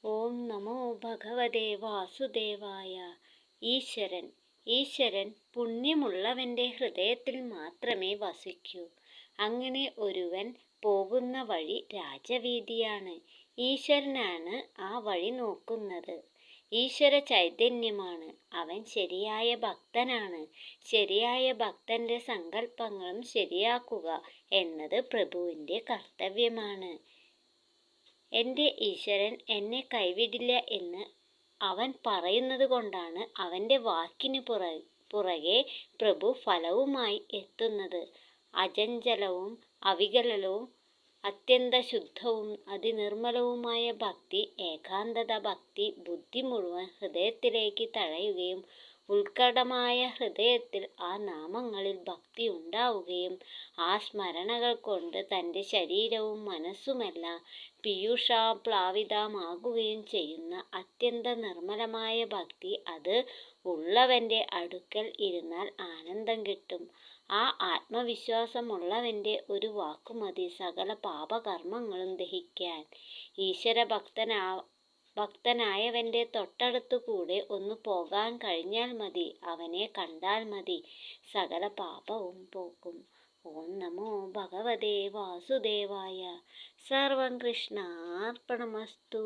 ഓം നമോ ഭഗവതേ വാസുദേവായ. ഈശ്വരൻ ഈശ്വരൻ പുണ്യമുള്ളവൻ്റെ ഹൃദയത്തിൽ മാത്രമേ വസിക്കൂ. അങ്ങനെ ഒരുവൻ പോകുന്ന വഴി രാജവീതിയാണ്. ഈശ്വരനാണ് ആ വഴി നോക്കുന്നത്. ഈശ്വര ചൈതന്യമാണ്. അവൻ ശരിയായ ഭക്തനാണ്. ശരിയായ ഭക്തന്റെ സങ്കല്പങ്ങളും ശരിയാക്കുക എന്നത് പ്രഭുവിൻ്റെ കർത്തവ്യമാണ്. എൻ്റെ ഈശ്വരൻ എന്നെ കൈവിടില്ല എന്ന് അവൻ പറയുന്നത് കൊണ്ടാണ് അവൻ്റെ വാക്കിന് പുറകെ പ്രഭു ഫലവുമായി എത്തുന്നത്. അചഞ്ചലവും അവികലവും അത്യന്ത ശുദ്ധവും അതിനിർമ്മലവുമായ ഭക്തി, ഏകാന്തത ഭക്തി ബുദ്ധി മുഴുവൻ ഹൃദയത്തിലേക്ക് തഴയുകയും ഉത്കടമായ ഹൃദയത്തിൽ ആ നാമങ്ങളിൽ ഭക്തി ഉണ്ടാവുകയും ആ സ്മരണകൾ കൊണ്ട് തൻ്റെ ശരീരവും മനസ്സുമെല്ലാം പീയൂഷാപ്ലാവിതമാകുകയും ചെയ്യുന്ന അത്യന്ത നിർമ്മലമായ ഭക്തി. അത് ഉള്ളവൻ്റെ അടുക്കൽ ഇരുന്നാൽ ആനന്ദം കിട്ടും. ആ ആത്മവിശ്വാസമുള്ളവൻ്റെ ഒരു വാക്കുമതി സകല പാപകർമ്മങ്ങളും ദഹിക്കാൻ. ഭക്തനായവൻ്റെ തൊട്ടടുത്തു കൂടെ ഒന്ന് പോകാൻ കഴിഞ്ഞാൽ മതി. അവനെ കണ്ടാൽ മതി, സകല പാപവും പോകും. ഓം നമോ ഭഗവതേ വാസുദേവായ. സർവം കൃഷ്ണാർപ്പണമസ്തു.